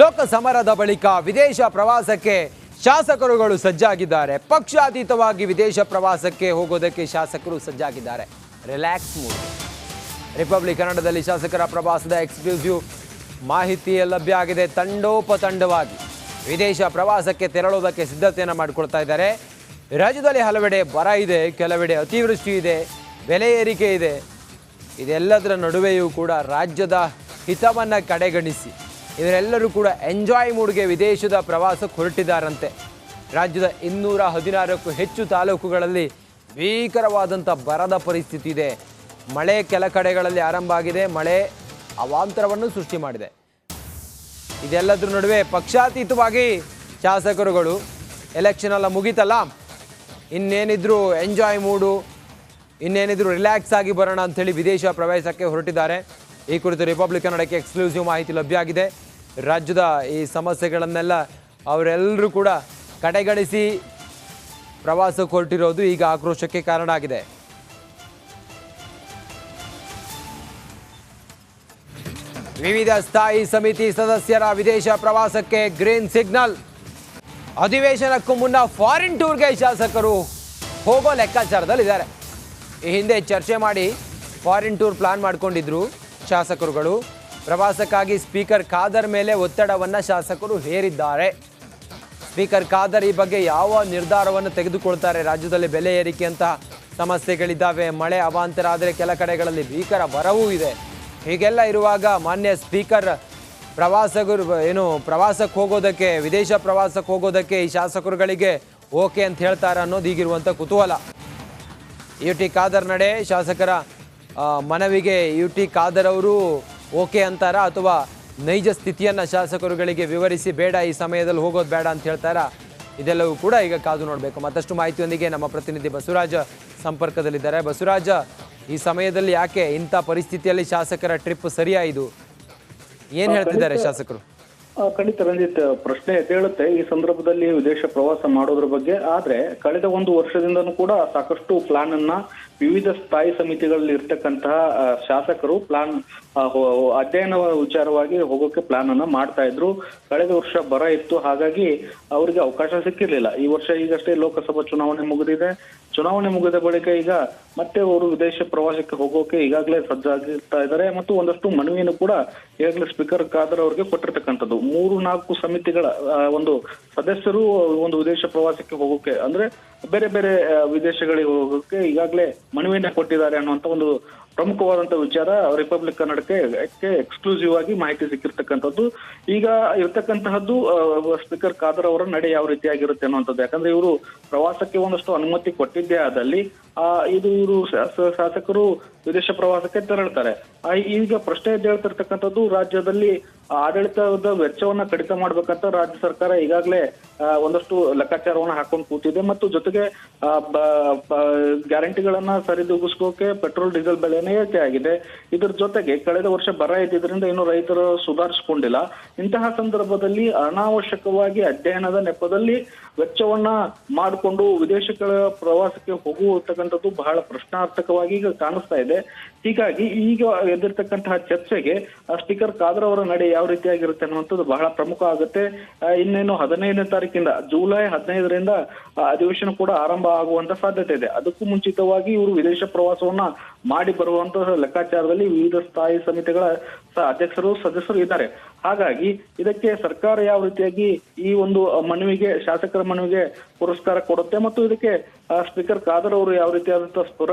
ಲೋಕ ಸಮರದ ಬಳಿಕ ವಿದೇಶ ಪ್ರವಾಸಕ್ಕೆ ಶಾಸಕರುಗಳು ಸಜ್ಜಾಗಿದ್ದಾರೆ. ಪಕ್ಷಾತೀತವಾಗಿ ವಿದೇಶ ಪ್ರವಾಸಕ್ಕೆ ಹೋಗೋದಕ್ಕೆ ಶಾಸಕರು ಸಜ್ಜಾಗಿದ್ದಾರೆ. Relax mood. ರಿಪಬ್ಲಿಕ್ ಕನ್ನಡದಲ್ಲಿ ಶಾಸಕರ ಪ್ರವಾಸದ ಎಕ್ಸ್ಕ್ಲೂಸಿವ್ ಮಾಹಿತಿ ಲಭ್ಯ ಆಗಿದೆ. ತಂಡೋಪತಂಡವಾಗಿ ವಿದೇಶ ಪ್ರವಾಸಕ್ಕೆ ತೆರಳೋದಕ್ಕೆ ಸಿದ್ಧತೆಯನ್ನು ಮಾಡಿಕೊಳ್ತಾ ಇದ್ದಾರೆ. ರಾಜ್ಯದಲ್ಲಿ ಹಲವೆಡೆ ಬರ ಇದೆ, ಕೆಲವೆಡೆ ಅತಿವೃಷ್ಟಿ ಇದೆ, ಬೆಲೆ ಏರಿಕೆ ಇದೆ. ಇದೆಲ್ಲದರ ನಡುವೆಯೂ ಕೂಡ ರಾಜ್ಯದ ಹಿತವನ್ನು ಕಡೆಗಣಿಸಿ ಇವರೆಲ್ಲರೂ ಕೂಡ ಎಂಜಾಯ್ ಮೂಡ್ಗೆ ವಿದೇಶದ ಪ್ರವಾಸಕ್ಕೆ ಹೊರಟಿದ್ದಾರಂತೆ. ರಾಜ್ಯದ 216ಕ್ಕೂ ಹೆಚ್ಚು ತಾಲೂಕುಗಳಲ್ಲಿ ಭೀಕರವಾದಂಥ ಬರದ ಪರಿಸ್ಥಿತಿ ಇದೆ. ಮಳೆ ಕೆಲ ಕಡೆಗಳಲ್ಲಿ ಆರಂಭ ಆಗಿದೆ. ಮಳೆ ಅವಾಂತರವನ್ನು ಸೃಷ್ಟಿ ಮಾಡಿದೆ. ಇದೆಲ್ಲದರ ನಡುವೆ ಪಕ್ಷಾತೀತವಾಗಿ ಶಾಸಕರುಗಳು ಎಲೆಕ್ಷನ್ ಎಲ್ಲ ಮುಗೀತಲ್ಲ, ಇನ್ನೇನಿದ್ರು ಎಂಜಾಯ್ ಮೂಡು, ಇನ್ನೇನಿದ್ರು ರಿಲ್ಯಾಕ್ಸ್ ಆಗಿ ಬರೋಣ ಅಂಥೇಳಿ ವಿದೇಶ ಪ್ರವಾಸಕ್ಕೆ ಹೊರಟಿದ್ದಾರೆ. ಈ ಕುರಿತು ರಿಪಬ್ಲಿಕ್ ಕನ್ನಡಕ್ಕೆ ಎಕ್ಸ್ಕ್ಲೂಸಿವ್ ಮಾಹಿತಿ ಲಭ್ಯ ಆಗಿದೆ. ರಾಜ್ಯದ ಈ ಸಮಸ್ಯೆಗಳನ್ನೆಲ್ಲ ಅವರೆಲ್ಲರೂ ಕೂಡ ಕಡೆಗಣಿಸಿ ಪ್ರವಾಸಕ್ಕೆ ಹೊರಟಿರೋದು ಈಗ ಆಕ್ರೋಶಕ್ಕೆ ಕಾರಣ ಆಗಿದೆ. ವಿವಿಧ ಸ್ಥಾಯಿ ಸಮಿತಿ ಸದಸ್ಯರ ವಿದೇಶ ಪ್ರವಾಸಕ್ಕೆ ಗ್ರೀನ್ ಸಿಗ್ನಲ್. ಅಧಿವೇಶನಕ್ಕೂ ಮುನ್ನ ಫಾರಿನ್ ಟೂರ್ಗೆ ಶಾಸಕರು ಹೋಗೋ ಲೆಕ್ಕಾಚಾರದಲ್ಲಿದ್ದಾರೆ. ಈ ಹಿಂದೆ ಚರ್ಚೆ ಮಾಡಿ ಫಾರಿನ್ ಟೂರ್ ಪ್ಲಾನ್ ಮಾಡಿಕೊಂಡಿದ್ರು ಶಾಸಕರುಗಳು. ಪ್ರವಾಸಕ್ಕಾಗಿ ಸ್ಪೀಕರ್ ಖಾದರ್ ಮೇಲೆ ಒತ್ತಡವನ್ನು ಶಾಸಕರು ಹೇರಿದ್ದಾರೆ. ಸ್ಪೀಕರ್ ಖಾದರ್ ಈ ಬಗ್ಗೆ ಯಾವ ನಿರ್ಧಾರವನ್ನು ತೆಗೆದುಕೊಳ್ತಾರೆ? ರಾಜ್ಯದಲ್ಲಿ ಬೆಲೆ ಏರಿಕೆ ಅಂತ ಸಮಸ್ಯೆಗಳಿದ್ದಾವೆ, ಮಳೆ ಅವಾಂತರ ಆದರೆ ಕೆಲ ಕಡೆಗಳಲ್ಲಿ ಭೀಕರ ಬರವೂ ಇದೆ. ಹೀಗೆಲ್ಲ ಇರುವಾಗ ಮಾನ್ಯ ಸ್ಪೀಕರ್ ಪ್ರವಾಸಕ್ಕೆ ಹೋಗೋದಕ್ಕೆ, ವಿದೇಶ ಪ್ರವಾಸಕ್ಕೆ ಹೋಗೋದಕ್ಕೆ ಈ ಶಾಸಕರುಗಳಿಗೆ ಓಕೆ ಅಂತ ಹೇಳ್ತಾರೆ ಅನ್ನೋದು ಈಗಿರುವಂಥ ಕುತೂಹಲ. ಯು ಟಿ ಖಾದರ್ ನಡೆ ಶಾಸಕರ ಮನವಿಗೆ ಯು ಟಿ ಖಾದರ್ ಅವರು ಓಕೆ ಅಂತಾರ ಅಥವಾ ನೈಜ ಸ್ಥಿತಿಯನ್ನು ಶಾಸಕರುಗಳಿಗೆ ವಿವರಿಸಿ ಬೇಡ ಈ ಸಮಯದಲ್ಲಿ ಹೋಗೋದು ಬೇಡ ಅಂತ ಹೇಳ್ತಾರಾ? ಇದೆಲ್ಲವೂ ಕೂಡ ಈಗ ಕಾದು ನೋಡಬೇಕು. ಮತ್ತಷ್ಟು ಮಾಹಿತಿಯೊಂದಿಗೆ ನಮ್ಮ ಪ್ರತಿನಿಧಿ ಬಸವರಾಜ ಸಂಪರ್ಕದಲ್ಲಿದ್ದಾರೆ. ಬಸವರಾಜ, ಈ ಸಮಯದಲ್ಲಿ ಯಾಕೆ ಇಂಥ ಪರಿಸ್ಥಿತಿಯಲ್ಲಿ ಶಾಸಕರ ಟ್ರಿಪ್ ಸರಿಯಾಯಿತು? ಏನು ಹೇಳ್ತಿದ್ದಾರೆ ಶಾಸಕರು? ಖಂಡಿತ ರಂಜಿತ್, ಪ್ರಶ್ನೆ ಎದ್ದೇಳುತ್ತೆ ಈ ಸಂದರ್ಭದಲ್ಲಿ ವಿದೇಶ ಪ್ರವಾಸ ಮಾಡೋದ್ರ ಬಗ್ಗೆ. ಆದ್ರೆ ಕಳೆದ 1 ವರ್ಷದಿಂದನೂ ಕೂಡ ಸಾಕಷ್ಟು ಪ್ಲಾನ್ ಅನ್ನ ವಿವಿಧ ಸ್ಥಾಯಿ ಸಮಿತಿಗಳಲ್ಲಿ ಇರ್ತಕ್ಕಂತಹ ಶಾಸಕರು ಪ್ಲಾನ್ ಅಧ್ಯಯನ ವಿಚಾರವಾಗಿ ಹೋಗೋಕೆ ಪ್ಲಾನ್ ಅನ್ನ ಮಾಡ್ತಾ ಇದ್ರು. ಕಳೆದ ವರ್ಷ ಬರ ಇತ್ತು, ಹಾಗಾಗಿ ಅವರಿಗೆ ಅವಕಾಶ ಸಿಕ್ಕಿರ್ಲಿಲ್ಲ. ಈ ವರ್ಷ ಈಗಷ್ಟೇ ಲೋಕಸಭಾ ಚುನಾವಣೆ ಮುಗಿದಿದೆ. ಚುನಾವಣೆ ಮುಗಿದ ಬಳಿಕ ಈಗ ಮತ್ತೆ ಅವರು ವಿದೇಶ ಪ್ರವಾಸಕ್ಕೆ ಹೋಗೋಕೆ ಈಗಾಗಲೇ ಸಜ್ಜಾಗಿರ್ತಾ ಇದ್ದಾರೆ ಮತ್ತು ಒಂದಷ್ಟು ಮನವಿಯನ್ನು ಕೂಡ ಈಗಾಗಲೇ ಸ್ಪೀಕರ್ ಖಾದರ್ ಅವರಿಗೆ ಕೊಟ್ಟಿರ್ತಕ್ಕಂಥದ್ದು. 3-4 ಸಮಿತಿಗಳ ಒಂದು ಸದಸ್ಯರು ಒಂದು ವಿದೇಶ ಪ್ರವಾಸಕ್ಕೆ ಹೋಗೋಕೆ, ಅಂದ್ರೆ ಬೇರೆ ಬೇರೆ ವಿದೇಶಗಳಿಗೆ ಹೋಗೋಕೆ ಈಗಾಗಲೇ ಮನವಿಯನ್ನ ಕೊಟ್ಟಿದ್ದಾರೆ ಅನ್ನುವಂತ ಒಂದು ಪ್ರಮುಖವಾದಂತಹ ವಿಚಾರ ರಿಪಬ್ಲಿಕ್ ಕನ್ನಡಕ್ಕೆ ಎಕ್ಸ್ಕ್ಲೂಸಿವ್ ಆಗಿ ಮಾಹಿತಿ ಸಿಕ್ಕಿರ್ತಕ್ಕಂಥದ್ದು. ಈಗ ಇರ್ತಕ್ಕಂತಹದ್ದು ಸ್ಪೀಕರ್ ಖಾದರ್ ಅವರ ನಡೆ ಯಾವ ರೀತಿಯಾಗಿರುತ್ತೆ ಅನ್ನುವಂಥದ್ದು. ಯಾಕಂದ್ರೆ ಇವರು ಪ್ರವಾಸಕ್ಕೆ ಒಂದಷ್ಟು ಅನುಮತಿ ಕೊಟ್ಟಿದ್ದೇ ಆದಲ್ಲಿ ಇವರು ಶಾಸಕರು ವಿದೇಶ ಪ್ರವಾಸಕ್ಕೆ ತೆರಳ್ತಾರೆ. ಈಗ ಪ್ರಶ್ನೆ ಎದ್ದೇಳ್ತಿರ್ತಕ್ಕಂಥದ್ದು, ರಾಜ್ಯದಲ್ಲಿ ಆಡಳಿತದ ವೆಚ್ಚವನ್ನ ಕಡಿತ ಮಾಡ್ಬೇಕಂತ ರಾಜ್ಯ ಸರ್ಕಾರ ಈಗಾಗಲೇ ಒಂದಷ್ಟು ಲೆಕ್ಕಾಚಾರವನ್ನ ಹಾಕೊಂಡು ಕೂತಿದೆ ಮತ್ತು ಜೊತೆಗೆ ಗ್ಯಾರಂಟಿಗಳನ್ನ ಸರಿದೂಗಿಸ್ಕೋಕೆ ಪೆಟ್ರೋಲ್ ಡೀಸೆಲ್ ಬೆಲೆನೇ ಏರಿಕೆ ಆಗಿದೆ. ಇದ್ರ ಜೊತೆಗೆ ಕಳೆದ ವರ್ಷ ಬರ ಇದ್ದಿದ್ರಿಂದ ಇನ್ನು ರೈತರು ಸುಧಾರಿಸಿಕೊಂಡಿಲ್ಲ. ಇಂತಹ ಸಂದರ್ಭದಲ್ಲಿ ಅನಾವಶ್ಯಕವಾಗಿ ಅಧ್ಯಯನದ ನೆಪದಲ್ಲಿ ವೆಚ್ಚವನ್ನ ಮಾಡಿಕೊಂಡು ವಿದೇಶಗಳ ಪ್ರವಾಸಕ್ಕೆ ಹೋಗುವಂತಕ್ಕಂಥದ್ದು ಬಹಳ ಪ್ರಶ್ನಾರ್ಥಕವಾಗಿ ಈಗ ಕಾಣಿಸ್ತಾ ಇದೆ. ಹೀಗಾಗಿ ಈಗ ಎದ್ದಿರ್ತಕ್ಕಂತಹ ಚರ್ಚೆಗೆ ಸ್ಪೀಕರ್ ಖಾದರ್ ಅವರ ನಡೆ ಯಾವ ರೀತಿಯಾಗಿರುತ್ತೆ ಅನ್ನುವಂಥದ್ದು ಬಹಳ ಪ್ರಮುಖ ಆಗುತ್ತೆ. ಇನ್ನೇನು 15ನೇ ತಾರೀಕಿಂದ ಜುಲೈ 15ರಿಂದ ಅಧಿವೇಶನ ಕೂಡ ಆರಂಭ ಆಗುವಂತ ಸಾಧ್ಯತೆ ಇದೆ. ಅದಕ್ಕೂ ಮುಂಚಿತವಾಗಿ ಇವರು ವಿದೇಶ ಪ್ರವಾಸವನ್ನ ಮಾಡಿ ಬರುವಂತಹ ಲೆಕ್ಕಾಚಾರದಲ್ಲಿ ವಿವಿಧ ಸ್ಥಾಯಿ ಸಮಿತಿಗಳ ಅಧ್ಯಕ್ಷರು ಸದಸ್ಯರು ಇದ್ದಾರೆ. ಹಾಗಾಗಿ ಇದಕ್ಕೆ ಸರ್ಕಾರ ಯಾವ ರೀತಿಯಾಗಿ ಈ ಒಂದು ಮನವಿಗೆ, ಶಾಸಕರ ಮನವಿಗೆ ಪುರಸ್ಕಾರ ಕೊಡುತ್ತೆ ಮತ್ತು ಇದಕ್ಕೆ ಸ್ಪೀಕರ್ ಖಾದರ್ ಅವರು ಯಾವ ರೀತಿಯಾದಂತಹ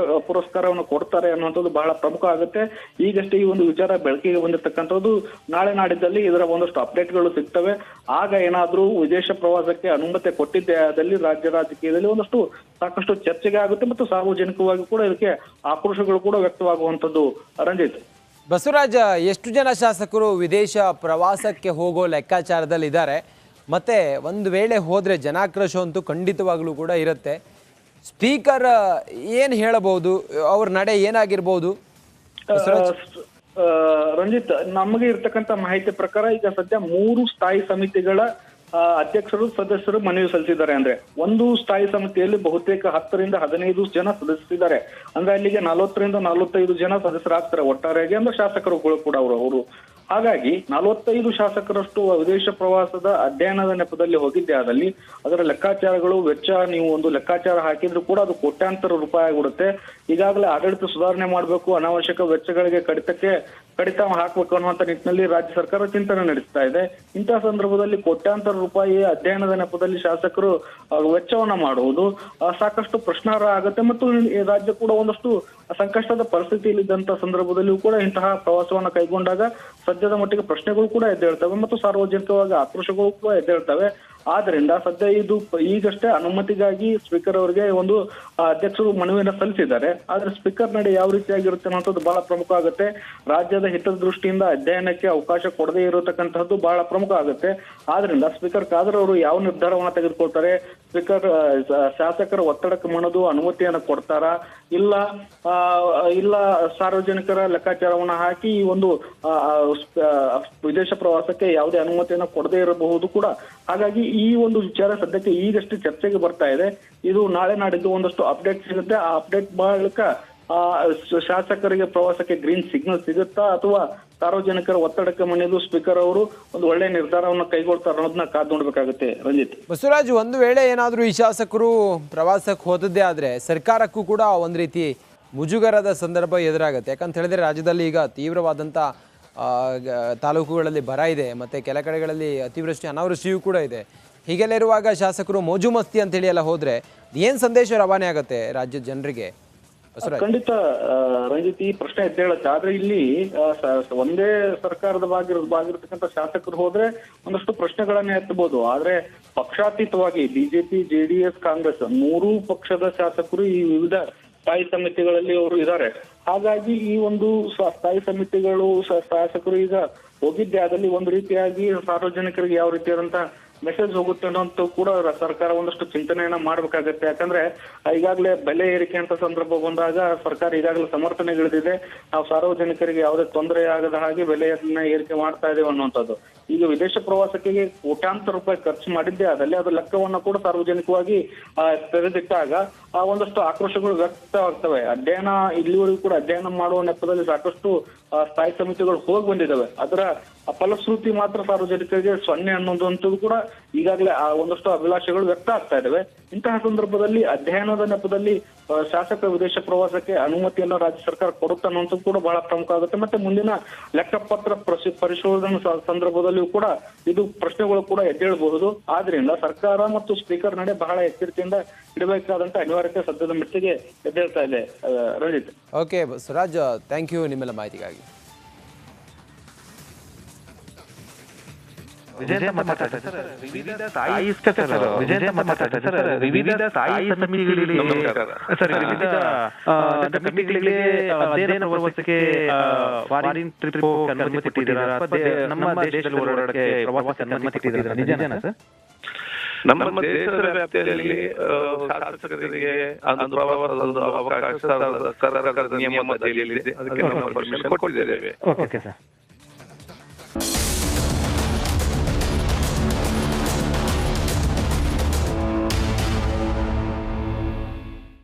ಪುರಸ್ಕಾರವನ್ನು ಕೊಡ್ತಾರೆ ಅನ್ನುವಂಥದ್ದು ಬಹಳ ಪ್ರಮುಖ ಆಗುತ್ತೆ. ಈಗಷ್ಟೇ ಈ ಒಂದು ವಿಚಾರ ಬೆಳಕಿಗೆ ಬಂದಿರತಕ್ಕಂಥದ್ದು. ನಾಳೆ ನಾಡಿದ್ದಲ್ಲಿ ಇದರ ಒಂದಷ್ಟು ಅಪ್ಡೇಟ್ಗಳು ಸಿಗ್ತವೆ. ಆಗ ಏನಾದ್ರೂ ವಿದೇಶ ಪ್ರವಾಸಕ್ಕೆ ಅನುಮತಿ ಕೊಟ್ಟಿದ್ದೇ ಆದಲ್ಲಿ ರಾಜ್ಯ ರಾಜಕೀಯದಲ್ಲಿ ಒಂದಷ್ಟು ಸಾಕಷ್ಟು ಚರ್ಚೆಗೆ ಆಗುತ್ತೆ ಮತ್ತು ಸಾರ್ವಜನಿಕವಾಗಿ ಕೂಡ ಇದಕ್ಕೆ ಆಕ್ರೋಶಗಳು ಕೂಡ ವ್ಯಕ್ತವಾಗುವಂಥದ್ದು. ರಂಜಿತ್, ಬಸವರಾಜ, ಎಷ್ಟು ಜನ ಶಾಸಕರು ವಿದೇಶ ಪ್ರವಾಸಕ್ಕೆ ಹೋಗೋ ಲೆಕ್ಕಾಚಾರದಲ್ಲಿದ್ದಾರೆ? ಮತ್ತೆ ಒಂದು ವೇಳೆ ಹೋದರೆ ಜನಾಕ್ರೋಶ ಅಂತೂ ಖಂಡಿತವಾಗ್ಲೂ ಕೂಡ ಇರುತ್ತೆ. ಸ್ಪೀಕರ್ ಏನು ಹೇಳಬಹುದು? ಅವ್ರ ನಡೆ ಏನಾಗಿರ್ಬೋದು? ರಂಜಿತ್, ನಮಗೆ ಇರ್ತಕ್ಕಂಥ ಮಾಹಿತಿ ಪ್ರಕಾರ ಈಗ ಸದ್ಯ 3 ಸ್ಥಾಯಿ ಸಮಿತಿಗಳ ಅಧ್ಯಕ್ಷರು ಸದಸ್ಯರು ಮನವಿ ಸಲ್ಲಿಸಿದ್ದಾರೆ. ಅಂದ್ರೆ ಒಂದು ಸ್ಥಾಯಿ ಸಮಿತಿಯಲ್ಲಿ ಬಹುತೇಕ 10ರಿಂದ 15 ಜನ ಸದಸ್ಯರಿದ್ದಾರೆ. ಅಂದ್ರೆ ಅಲ್ಲಿಗೆ 40ರಿಂದ 45 ಜನ ಸದಸ್ಯರಾಗ್ತಾರೆ ಒಟ್ಟಾರೆಯಾಗಿ, ಅಂದ್ರೆ ಶಾಸಕರುಗಳು ಕೂಡ ಅವರು ಹಾಗಾಗಿ 45 ಶಾಸಕರಷ್ಟು ವಿದೇಶ ಪ್ರವಾಸದ ಅಧ್ಯಯನದ ನೆಪದಲ್ಲಿ ಹೋಗಿದ್ದೆ ಆದಲ್ಲಿ ಅದರ ಲೆಕ್ಕಾಚಾರಗಳು ವೆಚ್ಚ ನೀವು ಒಂದು ಲೆಕ್ಕಾಚಾರ ಹಾಕಿದ್ರು ಕೂಡ ಅದು ಕೋಟ್ಯಾಂತರ ರೂಪಾಯಿ ಆಗಿಬಿಡುತ್ತೆ. ಈಗಾಗಲೇ ಆಡಳಿತ ಸುಧಾರಣೆ ಮಾಡಬೇಕು, ಅನಾವಶ್ಯಕ ವೆಚ್ಚಗಳಿಗೆ ಕಡಿತ ಹಾಕಬೇಕು ಅನ್ನುವಂತ ನಿಟ್ಟಿನಲ್ಲಿ ರಾಜ್ಯ ಸರ್ಕಾರ ಚಿಂತನೆ ನಡೆಸ್ತಾ ಇದೆ. ಇಂತಹ ಸಂದರ್ಭದಲ್ಲಿ ಕೋಟ್ಯಾಂತರ ರೂಪಾಯಿ ಅಧ್ಯಯನದ ನೆಪದಲ್ಲಿ ಶಾಸಕರು ವೆಚ್ಚವನ್ನ ಮಾಡುವುದು ಸಾಕಷ್ಟು ಪ್ರಶ್ನಾರ್ಹ ಆಗುತ್ತೆ ಮತ್ತು ಈ ರಾಜ್ಯ ಕೂಡ ಒಂದಷ್ಟು ಸಂಕಷ್ಟದ ಪರಿಸ್ಥಿತಿಯಲ್ಲಿದ್ದಂತ ಸಂದರ್ಭದಲ್ಲಿಯೂ ಕೂಡ ಇಂತಹ ಪ್ರವಾಸವನ್ನ ಕೈಗೊಂಡಾಗ ಸದ್ಯದ ಮಟ್ಟಿಗೆ ಪ್ರಶ್ನೆಗಳು ಕೂಡ ಎದ್ದೇಳ್ತವೆ ಮತ್ತು ಸಾರ್ವಜನಿಕವಾಗಿ ಆಕ್ರೋಶಗಳು ಕೂಡ ಎದ್ದೇಳ್ತವೆ. ಆದ್ರಿಂದ ಸದ್ಯ ಇದು ಈಗಷ್ಟೇ ಅನುಮತಿಗಾಗಿ ಸ್ಪೀಕರ್ ಅವರಿಗೆ ಒಂದು ಅಧ್ಯಕ್ಷರು ಮನವಿಯನ್ನು ಸಲ್ಲಿಸಿದ್ದಾರೆ. ಆದ್ರೆ ಸ್ಪೀಕರ್ ನಡೆ ಯಾವ ರೀತಿಯಾಗಿರುತ್ತೆ ಅನ್ನೋದು ಬಹಳ ಪ್ರಮುಖ ಆಗುತ್ತೆ. ರಾಜ್ಯದ ಹಿತದ ದೃಷ್ಟಿಯಿಂದ ಅಧ್ಯಯನಕ್ಕೆ ಅವಕಾಶ ಕೊಡದೇ ಇರತಕ್ಕಂತಹದ್ದು ಬಹಳ ಪ್ರಮುಖ ಆಗುತ್ತೆ. ಆದ್ರಿಂದ ಸ್ಪೀಕರ್ ಖಾದರ್ ಅವರು ಯಾವ ನಿರ್ಧಾರವನ್ನ ತೆಗೆದುಕೊಳ್ತಾರೆ, ಸ್ಪೀಕರ್ ಶಾಸಕರ ಒತ್ತಡಕ್ಕೆ ಮಣಿದು ಅನುಮತಿಯನ್ನ ಕೊಡ್ತಾರಾ, ಇಲ್ಲ ಸಾರ್ವಜನಿಕರ ಲೆಕ್ಕಾಚಾರವನ್ನ ಹಾಕಿ ಈ ಒಂದು ವಿದೇಶ ಪ್ರವಾಸಕ್ಕೆ ಯಾವುದೇ ಅನುಮತಿಯನ್ನ ಕೊಡದೇ ಇರಬಹುದು ಕೂಡ. ಹಾಗಾಗಿ ಈ ಒಂದು ವಿಚಾರ ಸದ್ಯಕ್ಕೆ ಈಗಷ್ಟೇ ಚರ್ಚೆಗೆ ಬರ್ತಾ ಇದೆ. ಇದು ನಾಳೆ ನಾಡಿದ್ದು ಒಂದಷ್ಟು ಅಪ್ಡೇಟ್ ಸಿಗುತ್ತೆ. ಆ ಅಪ್ಡೇಟ್ ಬಳಿಕ ಶಾಸಕರಿಗೆ ಪ್ರವಾಸಕ್ಕೆ ಗ್ರೀನ್ ಸಿಗ್ನಲ್ ಸಿಗುತ್ತಾ ಅಥವಾ ಸಾರ್ವಜನಿಕರ ಒತ್ತಡಕ್ಕೆ ಮಣಿದು ಸ್ಪೀಕರ್ ಅವರು ಒಂದು ಒಳ್ಳೆ ನಿರ್ಧಾರವನ್ನು ಕೈಗೊಳ್ತಾರೆ ಅನ್ನೋದನ್ನ ಕಾದು ನೋಡ್ಬೇಕಾಗುತ್ತೆ. ರಂಜಿತ್, ಬಸವರಾಜ್, ಒಂದು ವೇಳೆ ಏನಾದರೂ ಈ ಶಾಸಕರು ಪ್ರವಾಸಕ್ಕೆ ಹೋದದ್ದೇ ಆದರೆ ಸರ್ಕಾರಕ್ಕೂ ಕೂಡ ಒಂದು ರೀತಿ ಮುಜುಗರದ ಸಂದರ್ಭ ಎದುರಾಗುತ್ತೆ. ಯಾಕಂತ ಹೇಳಿದ್ರೆ ರಾಜ್ಯದಲ್ಲಿ ಈಗ ತೀವ್ರವಾದಂಥ ತಾಲೂಕುಗಳಲ್ಲಿ ಬರ ಇದೆ, ಮತ್ತು ಕೆಲ ಕಡೆಗಳಲ್ಲಿ ಅತಿವೃಷ್ಟಿ ಅನಾವೃಷ್ಟಿಯೂ ಕೂಡ ಇದೆ. ಹೀಗೆಲ್ಲ ಇರುವಾಗ ಶಾಸಕರು ಮೋಜು ಮಸ್ತಿ ಅಂತೇಳಿ ಎಲ್ಲ ಹೋದರೆ ಏನು ಸಂದೇಶ ರವಾನೆ ಆಗುತ್ತೆ ರಾಜ್ಯದ ಜನರಿಗೆ? ಖಂಡಿತ ರಂಜಿತ್, ಈ ಪ್ರಶ್ನೆ ಎದ್ದೇಳುತ್ತೆ. ಆದ್ರೆ ಇಲ್ಲಿ ಒಂದೇ ಸರ್ಕಾರದ ಭಾಗಿರ್ತಕ್ಕಂಥ ಶಾಸಕರು ಹೋದ್ರೆ ಒಂದಷ್ಟು ಪ್ರಶ್ನೆಗಳನ್ನ ಎತ್ತಬಹುದು. ಆದ್ರೆ ಪಕ್ಷಾತೀತವಾಗಿ ಬಿಜೆಪಿ, ಜೆಡಿಎಸ್, ಕಾಂಗ್ರೆಸ್ ಮೂರೂ ಪಕ್ಷದ ಶಾಸಕರು ಈ ವಿವಿಧ ಸ್ಥಾಯಿ ಸಮಿತಿಗಳಲ್ಲಿ ಅವರು ಇದ್ದಾರೆ. ಹಾಗಾಗಿ ಈ ಒಂದು ಸ್ಥಾಯಿ ಸಮಿತಿಗಳು ಶಾಸಕರು ಈಗ ಹೋಗಿದ್ದೆ ಆದಲ್ಲಿ ಒಂದು ರೀತಿಯಾಗಿ ಸಾರ್ವಜನಿಕರಿಗೆ ಯಾವ ರೀತಿಯಾದಂತಹ ಮೆಸೇಜ್ ಹೋಗುತ್ತೆ ಅನ್ನೋಂತ ಕೂಡ ಸರ್ಕಾರ ಒಂದಷ್ಟು ಚಿಂತನೆಯನ್ನ ಮಾಡ್ಬೇಕಾಗತ್ತೆ. ಯಾಕಂದ್ರೆ ಈಗಾಗಲೇ ಬೆಲೆ ಏರಿಕೆ ಅಂತ ಸಂದರ್ಭ ಬಂದಾಗ ಸರ್ಕಾರ ಈಗಾಗಲೇ ಸಮರ್ಥನೆಗಿಳಿದಿದೆ. ನಾವು ಸಾರ್ವಜನಿಕರಿಗೆ ಯಾವುದೇ ತೊಂದರೆ ಆಗದ ಹಾಗೆ ಬೆಲೆಯನ್ನ ಏರಿಕೆ ಮಾಡ್ತಾ ಇದ್ದೇವೆ ಅನ್ನುವಂಥದ್ದು. ಈಗ ವಿದೇಶ ಪ್ರವಾಸಕ್ಕೆ ಕೋಟ್ಯಾಂತರ ರೂಪಾಯಿ ಖರ್ಚು ಮಾಡಿದ್ದೇ ಆದಲ್ಲಿ ಅದು ಲೆಕ್ಕವನ್ನ ಕೂಡ ಸಾರ್ವಜನಿಕವಾಗಿ ತೆರೆದಿಟ್ಟಾಗ ಒಂದಷ್ಟು ಆಕ್ರೋಶಗಳು ವ್ಯಕ್ತವಾಗ್ತವೆ. ಅಧ್ಯಯನ ಇಲ್ಲಿವರೆಗೂ ಕೂಡ ಅಧ್ಯಯನ ಮಾಡುವ ನೆಪದಲ್ಲಿ ಸಾಕಷ್ಟು ಸ್ಥಾಯಿ ಸಮಿತಿಗಳು ಹೋಗಿ ಬಂದಿದ್ದಾವೆ. ಅದರ ಫಲಶ್ರುತಿ ಮಾತ್ರ ಸಾರ್ವಜನಿಕರಿಗೆ 0 ಅನ್ನೋದಂಥದ್ದು ಕೂಡ ಈಗಾಗಲೇ ಒಂದಷ್ಟು ಅಭಿಲಾಷೆಗಳು ವ್ಯಕ್ತ ಆಗ್ತಾ ಇದ್ದಾವೆ. ಇಂತಹ ಸಂದರ್ಭದಲ್ಲಿ ಅಧ್ಯಯನದ ನೆಪದಲ್ಲಿ ಶಾಸಕ ವಿದೇಶ ಪ್ರವಾಸಕ್ಕೆ ಅನುಮತಿಯನ್ನ ರಾಜ್ಯ ಸರ್ಕಾರ ಕೊಡುತ್ತೆ ಅನ್ನೋಂಥದ್ದು ಕೂಡ ಬಹಳ ಪ್ರಮುಖ ಆಗುತ್ತೆ. ಮತ್ತೆ ಮುಂದಿನ ಲೆಕ್ಕಪತ್ರ ಪರಿಶೋಧನೆ ಸಂದರ್ಭದಲ್ಲಿಯೂ ಕೂಡ ಇದು ಪ್ರಶ್ನೆಗಳು ಕೂಡ ಎದ್ದೇಳಬಹುದು. ಆದ್ರಿಂದ ಸರ್ಕಾರ ಮತ್ತು ಸ್ಪೀಕರ್ ನಡೆ ಬಹಳ ಎಚ್ಚರಿಕೆಯಿಂದ ಇಡಬೇಕಾದಂತ ಅನಿವಾರ್ಯತೆ ಸದ್ಯದ ಮಟ್ಟಿಗೆ ಎದ್ದೇಳ್ತಾ ಇದೆ. Ranjith, okay Basavaraj, thank you ನಿಮ್ಮೆಲ್ಲ ಮಾಹಿತಿಗಾಗಿ. ವಿವಿಧ ಸ್ಥಾಯಿ ಸಮಿತಿಗಳಿಗೆ ಅಧ್ಯಯನ ಪ್ರವಾಸಕ್ಕೆ ಫಾರಿನ್ ಟ್ರಿಪ್ ಅನುಮತಿ ಕೊಟ್ಟಿದ್ದೀರಾ? ನಮ್ಮ ದೇಶದಲ್ಲಿ ಓಡಾಡಕ್ಕೆ ಪ್ರವಾಸಕ್ಕೆ ಅನುಮತಿ ಕೊಟ್ಟಿದ್ದೀರಾ? ನಿಜನಾ ಸರ್? ನಮ್ಮ ದೇಶದ ವ್ಯಾಪ್ತಿಯಲ್ಲಿ ಶಾಸಕರಿಗೆ ಪ್ರವಾಸದ ಅವಕಾಶ ಸರ್ಕಾರದ ನಿಯಮದ ಅಡಿಯಲ್ಲಿ ಅದಕ್ಕೆ ನಾವು ಪರ್ಮಿಷನ್ ಕೊಟ್ಟಿದ್ದೇವೆ. Okay sir.